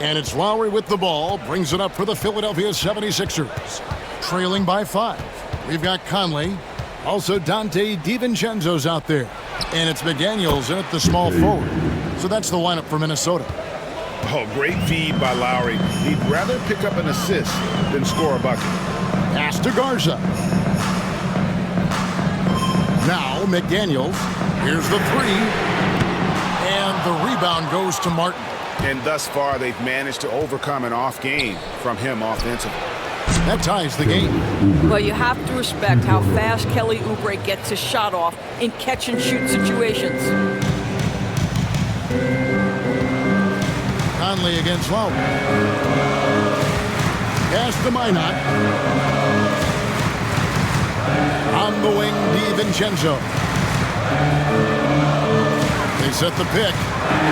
And it's Lowry with the ball, brings it up for the Philadelphia 76ers. Trailing by 5. We've got Conley. Also Dante DiVincenzo's out there. And it's McDaniels in at the small forward. So that's the lineup for Minnesota. Oh, great feed by Lowry. He'd rather pick up an assist than score a bucket. Pass to Garza. Now McDaniels. Here's the 3. And the rebound goes to Martin. And thus far, they've managed to overcome an off game from him offensively. That ties the game. Well, you have to respect how fast Kelly Oubre gets his shot off in catch-and-shoot situations. Conley against Lowry. Pass to Minot. On the wing, DiVincenzo. They set the pick.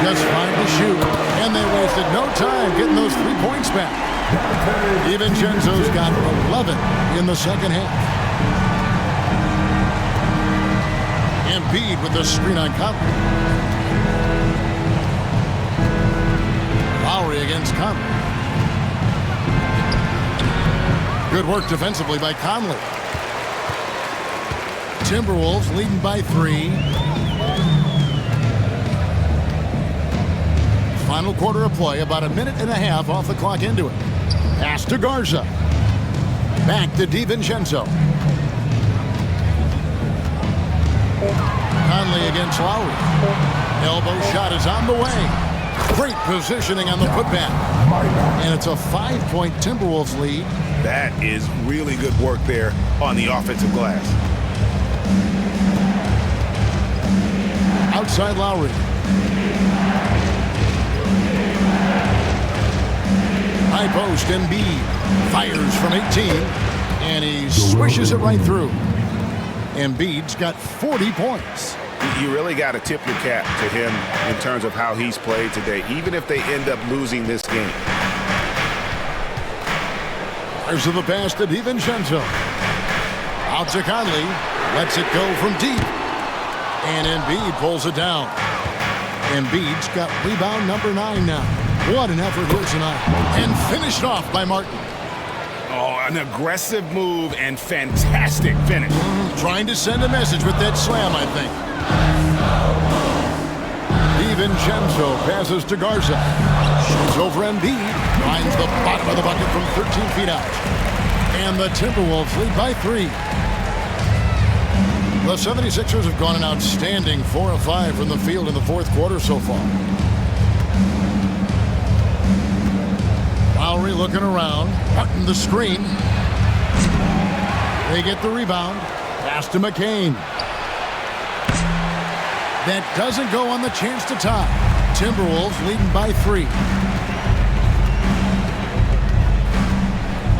Just 5 to shoot. And they wasted no time getting those 3 points back. DiVincenzo's got 11 in the second half. Embiid with the screen on Conley. Lowry against Conley. Good work defensively by Conley. Timberwolves leading by 3. Final quarter of play, about a minute and a half off the clock into it. Pass to Garza. Back to DiVincenzo. Conley against Lowry. Elbow shot is on the way. Great positioning on the putback. And it's a 5-point Timberwolves lead. That is really good work there on the offensive glass. Outside Lowry. High post, Embiid fires from 18, and he swishes it right through. Embiid's got 40 points. You really got to tip your cap to him in terms of how he's played today, even if they end up losing this game. There's the pass to DiVincenzo. Out to Conley. Lets it go from deep. And Embiid pulls it down. Embiid's got rebound number 9 now. What an effort here tonight. And finished off by Martin. Oh, an aggressive move and fantastic finish. Trying to send a message with that slam, I think. DiVincenzo passes to Garza. Shoots over Embiid. Finds the bottom of the bucket from 13 feet out. And the Timberwolves lead by 3. The 76ers have gone an outstanding 4 of 5 from the field in the fourth quarter so far. Lowry looking around. Martin the screen. They get the rebound. Pass to McCain. That doesn't go on the chance to tie. Timberwolves leading by 3.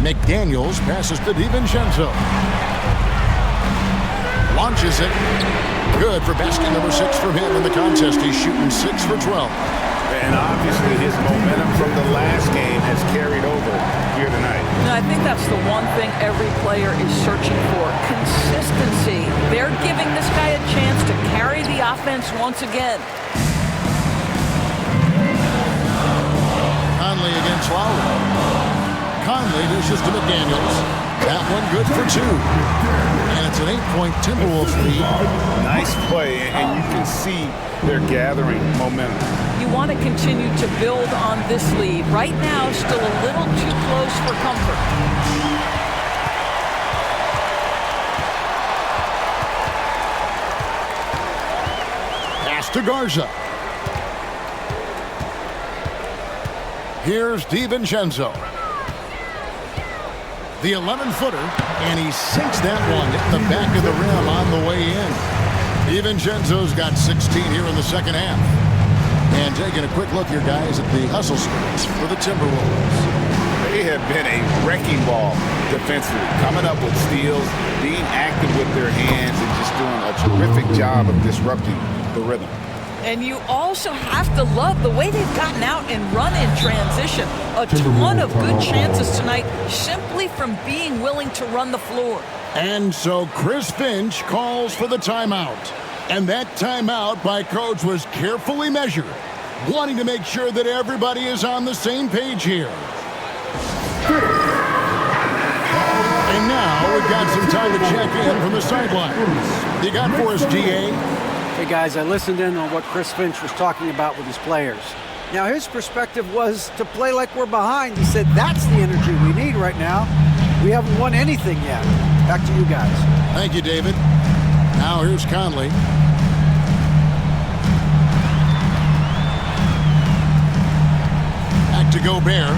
McDaniels passes to DiVincenzo. Launches it. Good for basket number 6 from him in the contest. He's shooting 6 for 12. And obviously his momentum from the last game has carried over here tonight. And I think that's the one thing every player is searching for. Consistency. They're giving this guy a chance to carry the offense once again. Conley against Lowry. Conley dishes to McDaniels. That one good for 2. And it's an 8-point Timberwolves lead. Nice play, and you can see they're gathering momentum. You want to continue to build on this lead. Right now, still a little too close for comfort. Pass to Garza. Here's DiVincenzo. The 11-footer, and he sinks that one in the back of the rim on the way in. DiVincenzo's got 16 here in the second half. And taking a quick look here, guys, at the hustle screens for the Timberwolves. They have been a wrecking ball defensively, coming up with steals, being active with their hands, and just doing a terrific job of disrupting the rhythm. And you also have to love the way they've gotten out and run in transition. A ton of good chances tonight simply from being willing to run the floor. And so Chris Finch calls for the timeout. And that timeout by Coach was carefully measured. wanting to make sure that everybody is on the same page here. And now we've got some time to check in from the sideline. You got for us, GA? Hey guys, I listened in on what Chris Finch was talking about with his players. Now his perspective was to play like we're behind. He said that's the energy we need right now. We haven't won anything yet. Back to you guys. Thank you, David. Now here's Conley. Back to Gobert.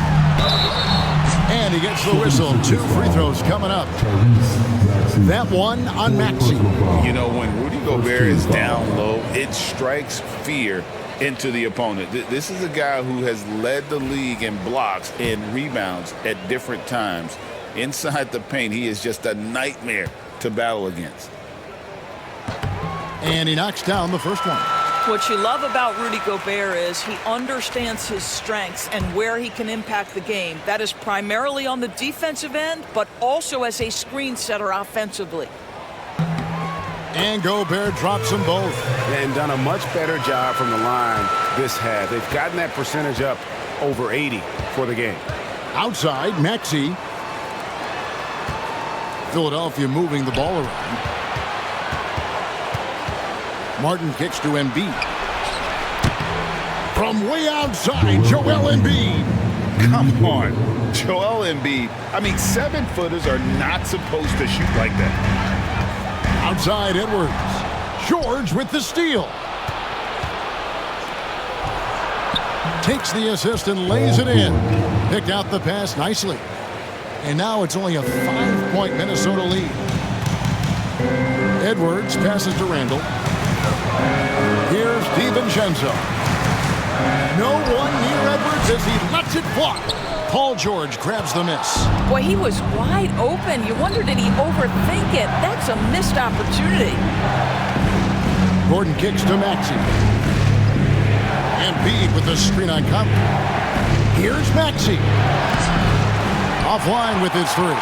And he gets the whistle. 2 free throws coming up. That one on Maxey. You know, when Rudy Gobert is down low, it strikes fear into the opponent. This is a guy who has led the league in blocks and rebounds at different times. Inside the paint, he is just a nightmare to battle against. And he knocks down the first one. What you love about Rudy Gobert is he understands his strengths and where he can impact the game. That is primarily on the defensive end, but also as a screen setter offensively. And Gobert drops them both. And done a much better job from the line this half. They've gotten that percentage up over 80 for the game. Outside, Maxey. Philadelphia moving the ball around. Martin kicks to Embiid. From way outside, Joel Embiid. Come on, Joel Embiid. I mean, 7-footers are not supposed to shoot like that. Outside Edwards. George with the steal. Takes the assist and lays it in. Picked out the pass nicely. And now it's only a 5-point Minnesota lead. Edwards passes to Randle. Here's DiVincenzo. No one near Edwards as he lets it fly. Paul George grabs the miss. Boy, he was wide open. You wonder, did he overthink it? That's a missed opportunity. Gordon kicks to Maxey. Embiid with the screen on Conley. Here's Maxey. Offline with his 3.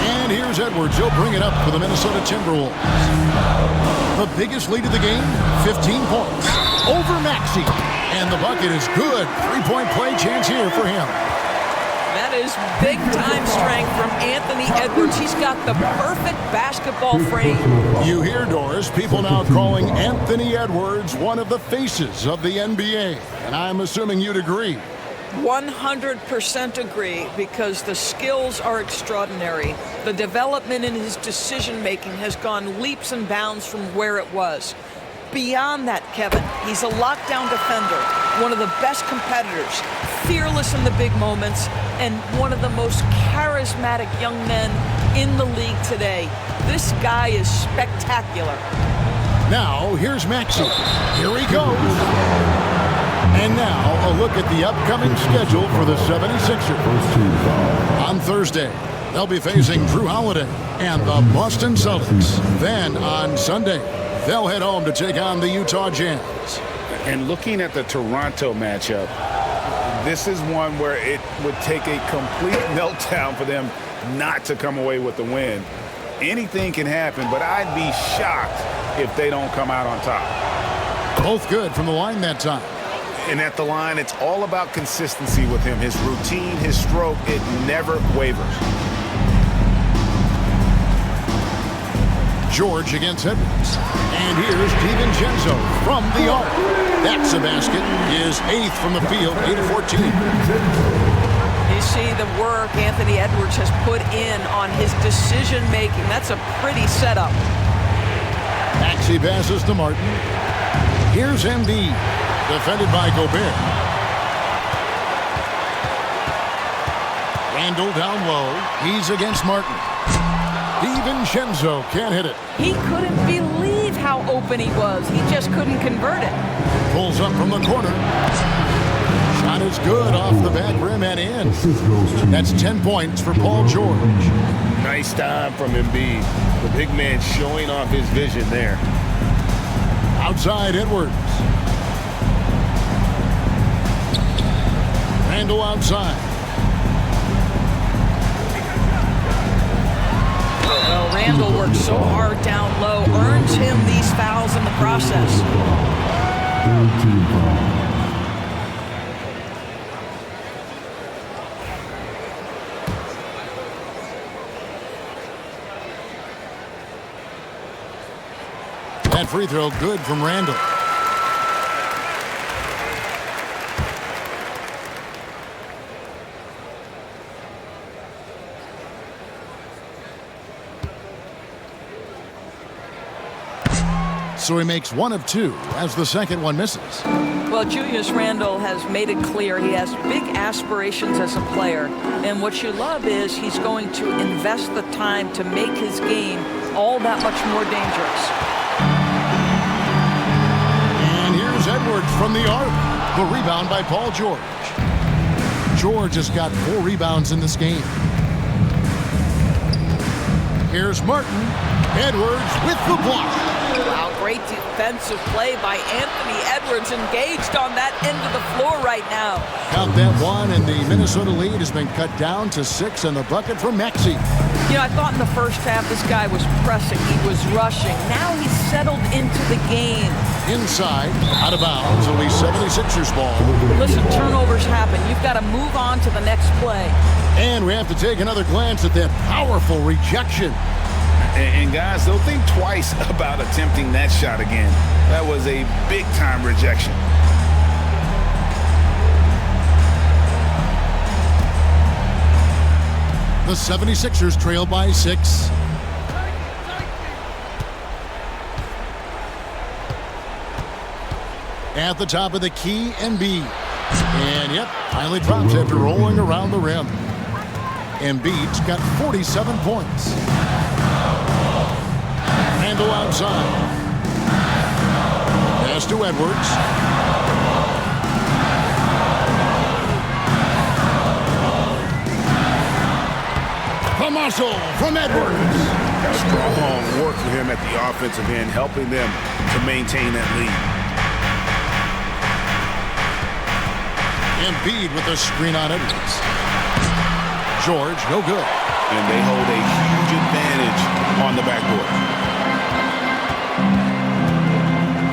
And here's Edwards. He'll bring it up for the Minnesota Timberwolves. The biggest lead of the game, 15 points. Over Maxey. And the bucket is good. 3-point play chance here for him. That is big-time strength from Anthony Edwards. He's got the perfect basketball frame. You hear, Doris, people now calling Anthony Edwards one of the faces of the NBA. And I'm assuming you'd agree. 100% agree, because the skills are extraordinary. The development in his decision-making has gone leaps and bounds from where it was. Beyond that, Kevin, he's a lockdown defender, one of the best competitors, fearless in the big moments, and one of the most charismatic young men in the league today. This guy is spectacular. Now, here's Maxey. Here he goes. And now, a look at the upcoming schedule for the 76ers. On Thursday, they'll be facing Drew Holiday and the Boston Celtics. Then, on Sunday, they'll head home to take on the Utah Jazz. And looking at the Toronto matchup, this is one where it would take a complete meltdown for them not to come away with the win. Anything can happen, but I'd be shocked if they don't come out on top. Both good from the line that time. And at the line, it's all about consistency with him. His routine, his stroke, it never wavers. George against Edwards. And here's DiVincenzo from the arc. That's a basket. His 8th from the field, 8 of 14. You see the work Anthony Edwards has put in on his decision-making. That's a pretty setup. Maxey passes to Martin. Here's Embiid, defended by Gobert. Randle down low. He's against Martin. DiVincenzo can't hit it. He couldn't believe how open he was. He just couldn't convert it. Pulls up from the corner. Shot is good off the back rim and in. That's 10 points for Paul George. Nice time from Embiid. The big man showing off his vision there. Outside Edwards. Randle outside. Well, Randle works so hard down low, earns him these fouls in the process. That free throw good from Randle. So he makes 1 of 2 as the second one misses. Well, Julius Randle has made it clear he has big aspirations as a player. And what you love is he's going to invest the time to make his game all that much more dangerous. And here's Edwards from the arc. The rebound by Paul George. George has got 4 rebounds in this game. Here's Martin. Edwards with the block. Wow, great defensive play by Anthony Edwards, engaged on that end of the floor right now. Count that one, and the Minnesota lead has been cut down to 6, and the bucket from Maxey. You know, I thought in the first half this guy was pressing, he was rushing. Now he's settled into the game. Inside, out of bounds, it'll be 76ers ball. Listen, turnovers happen. You've got to move on to the next play. And we have to take another glance at that powerful rejection. And guys, don't think twice about attempting that shot again. That was a big-time rejection. The 76ers trail by 6. At the top of the key, Embiid. And yep, finally drops after rolling around the rim. Embiid's got 47 points. Randle outside. Pass to Edwards. The muscle from Edwards. Strong work for him at the offensive end, helping them to maintain that lead. Embiid with a screen on Edwards. George, no good. And they hold a huge advantage on the backboard.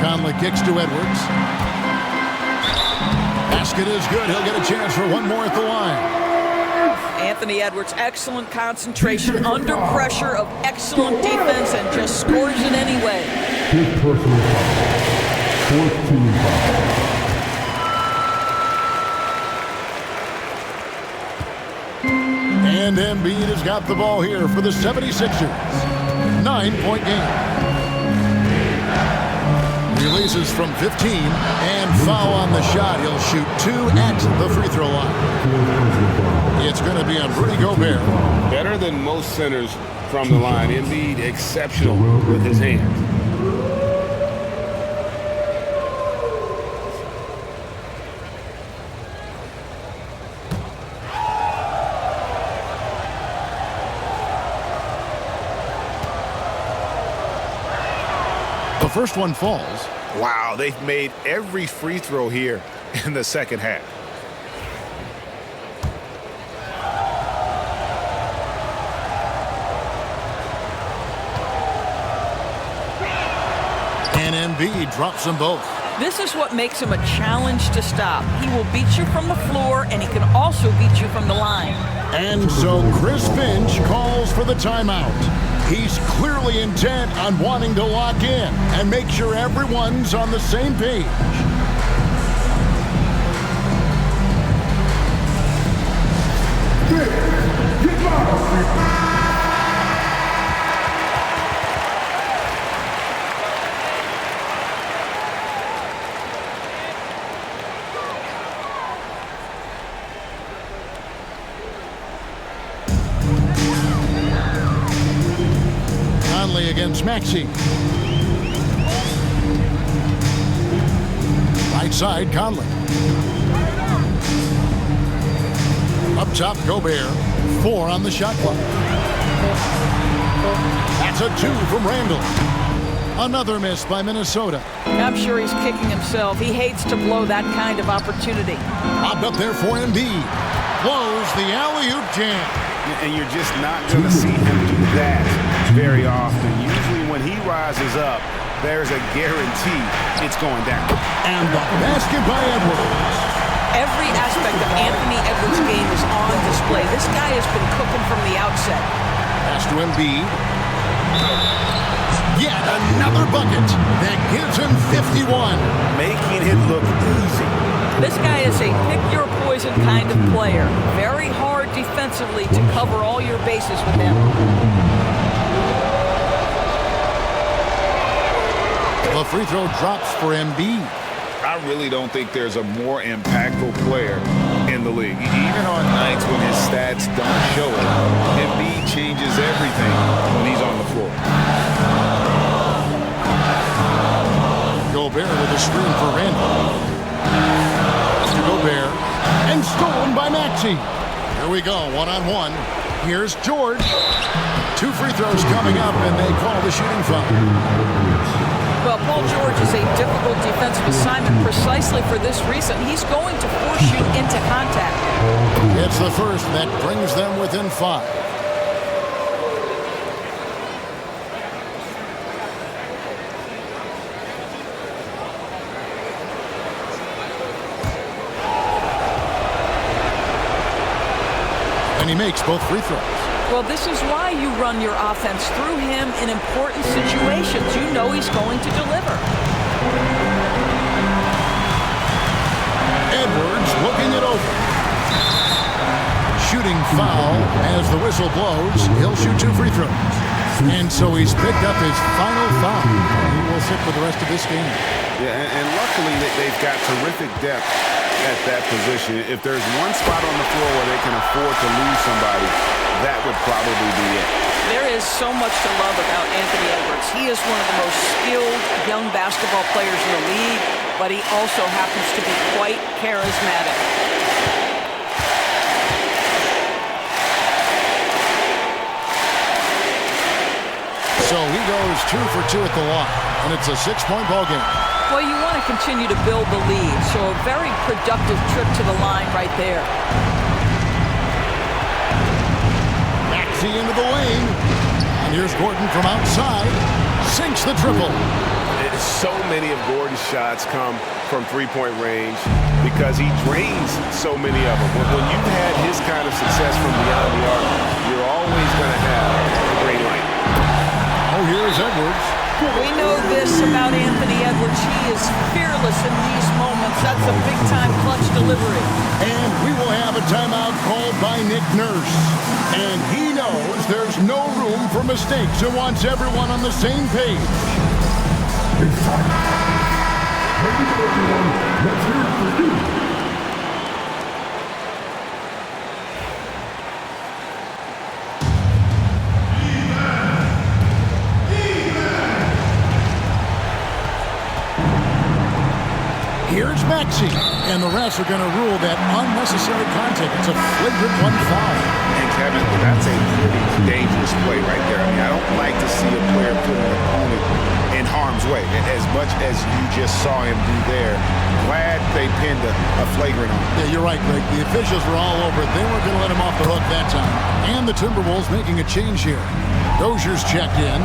Conley kicks to Edwards. Basket is good. He'll get a chance for one more at the line. Anthony Edwards, excellent concentration under pressure of excellent defense and just scores it anyway. His personal foul. 14 foul. And Embiid has got the ball here for the 76ers. 9-point game. Releases from 15 and foul on the shot. He'll shoot 2 at the free throw line. It's going to be on Rudy Gobert. Better than most centers from the line. Embiid exceptional with his hands. The first one falls. Wow, they've made every free throw here in the second half. And Embiid drops them both. This is what makes him a challenge to stop. He will beat you from the floor, and he can also beat you from the line. And so Chris Finch calls for the timeout. He's clearly intent on wanting to lock in and make sure everyone's on the same page. Against Maxey. Right side, Conley. Up top, Gobert. 4 on the shot clock. That's a 2 from Randle. Another miss by Minnesota. I'm sure he's kicking himself. He hates to blow that kind of opportunity. Popped up there for Embiid. Blows the alley-oop jam. And you're just not going to see him do that very often. Usually when he rises up, there's a guarantee it's going down. And the basket by Edwards. Every aspect of Anthony Edwards' game is on display. This guy has been cooking from the outset. Pass to Embiid. Yet another bucket that gives him 51. Making it look easy. This guy is a pick-your-poison kind of player. Very hard defensively to cover all your bases with him. The free throw drops for Embiid. I really don't think there's a more impactful player in the league. Even on nights when his stats don't show it, Embiid changes everything when he's on the floor. Gobert with a screen for Randle. To Gobert. And stolen by Maxey. Here we go, one-on-one. Here's George. 2 free throws coming up, and they call the shooting foul. Well, Paul George is a difficult defensive assignment precisely for this reason. He's going to force you into contact. It's the first that brings them within 5. And he makes both free throws. Well, this is why you run your offense through him in important situations. You know he's going to deliver. Edwards looking it over. Shooting foul as the whistle blows. He'll shoot 2 free throws. And so he's picked up his final foul. He will sit for the rest of this game. Yeah, and luckily they've got terrific depth at that position. If there's one spot on the floor where they can afford to lose somebody, that would probably be it. There is so much to love about Anthony Edwards. He is one of the most skilled young basketball players in the league, but he also happens to be quite charismatic. So he goes 2 for 2 at the line, and it's a 6-point ball game. Well, you want to continue to build the lead, so a very productive trip to the line right there. Maxey into the lane, and here's Gordon from outside, sinks the triple. So many of Gordon's shots come from three-point range because he drains so many of them. When you've had his kind of success from beyond the arc, you're always going to have a green light. Oh, here's Edwards. We know this about Anthony Edwards. He is fearless in these moments. That's a big-time clutch delivery. And we will have a timeout called by Nick Nurse. And he knows there's no room for mistakes and wants everyone on the same page. It's time. Ladies and gentlemen, let's hear it for you. Here's Maxey, and the refs are going to rule that unnecessary contact. It's a flagrant 1 foul. And Kevin, that's a pretty dangerous play right there. I mean, I don't like to see a player put an opponent in harm's way. As much as you just saw him do there, glad they pinned a flagrant on him. Yeah, you're right, Greg. The officials were all over it. They weren't going to let him off the hook that time. And the Timberwolves making a change here. Dozier's checked in.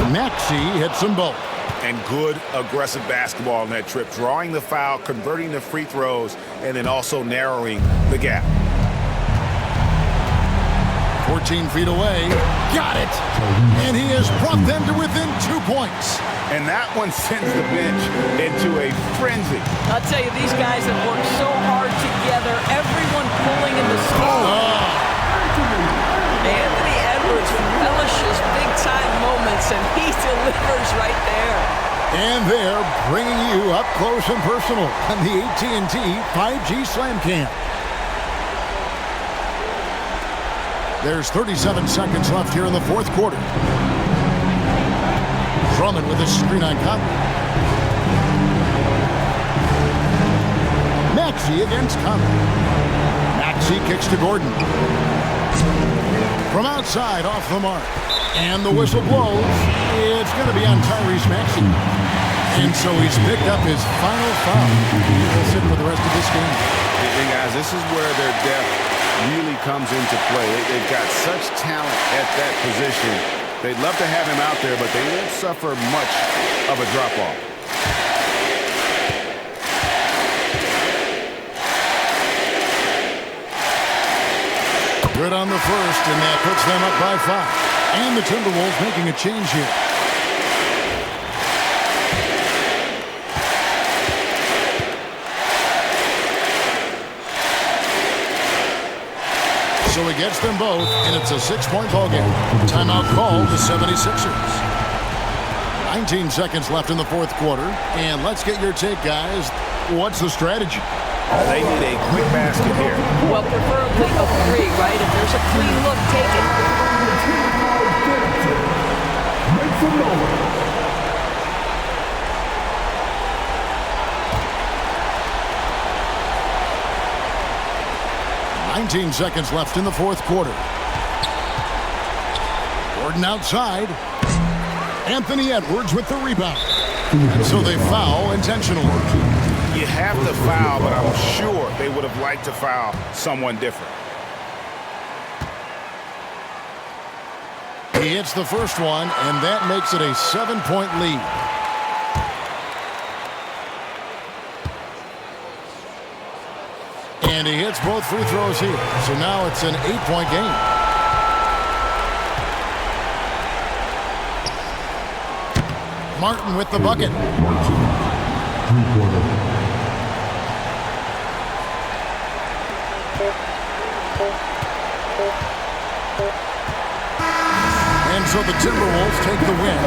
Maxey hits them both. And good aggressive basketball on that trip, drawing the foul, converting the free throws, and then also narrowing the gap. 14 feet away, got it! And he has brought them to within 2 points. And that one sends the bench into a frenzy. I'll tell you, these guys have worked so hard together, everyone pulling in the score. Anthony Edwards relishes big-time moments, and he delivers right there. And they're bringing you up close and personal on the AT&T 5G Slam Cam. There's 37 seconds left here in the 4th quarter. Drummond with a screen on Conley. Maxey against Conley. Maxey kicks to Gordon. From outside, off the mark. And the whistle blows. It's going to be on Tyrese Maxey. And so he's picked up his final foul. He'll sit for the rest of this game. And guys, this is where their depth really comes into play. They've got such talent at that position They'd love to have him out there, but they won't suffer much of a drop-off. Good on the first, and that puts them up by 5. And the Timberwolves making a change here. So he gets them both, and it's a 6-point ball game. Timeout called the 76ers. 19 seconds left in the fourth quarter, and let's get your take, guys. What's the strategy? They need a quick basket here. Well, preferably a 3, right? If there's a clean look, take it. Make some noise. 19 seconds left in the fourth quarter. Gordon outside. Anthony Edwards with the rebound. And so they foul intentionally. You have to foul, but I'm sure they would have liked to foul someone different. He hits the first one, and that makes it a 7-point lead. And he hits both free throws here. So now it's an 8-point game. Martin with the bucket. And so the Timberwolves take the win.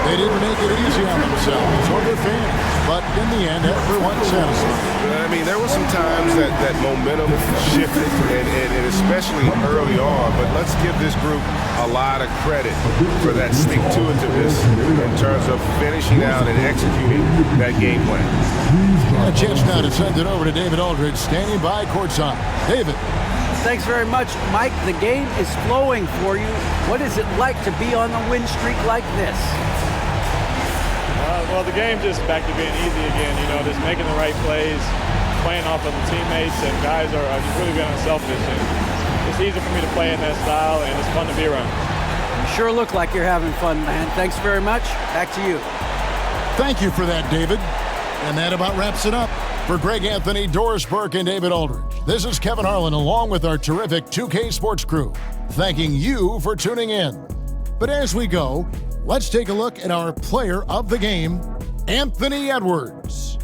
They didn't make it easy on themselves or their fans, but in the end, everyone's satisfied. I mean, there were some times that momentum shifted, and especially early on, but let's give this group a lot of credit for that stick-to-itiveness in terms of finishing out and executing that game plan. A chance now to send it over to David Aldridge, standing by courtside. David. Thanks very much, Mike. The game is flowing for you. What is it like to be on a win streak like this? Well, the game's just back to being easy again. You know, just making the right plays, playing off of the teammates, and guys are just really being unselfish. And it's easy for me to play in that style, and it's fun to be around. You sure look like you're having fun, man. Thanks very much. Back to you. Thank you for that, David. And that about wraps it up. For Greg Anthony, Doris Burke, and David Aldridge, this is Kevin Harlan along with our terrific 2K Sports crew, thanking you for tuning in. But as we go, let's take a look at our player of the game, Anthony Edwards.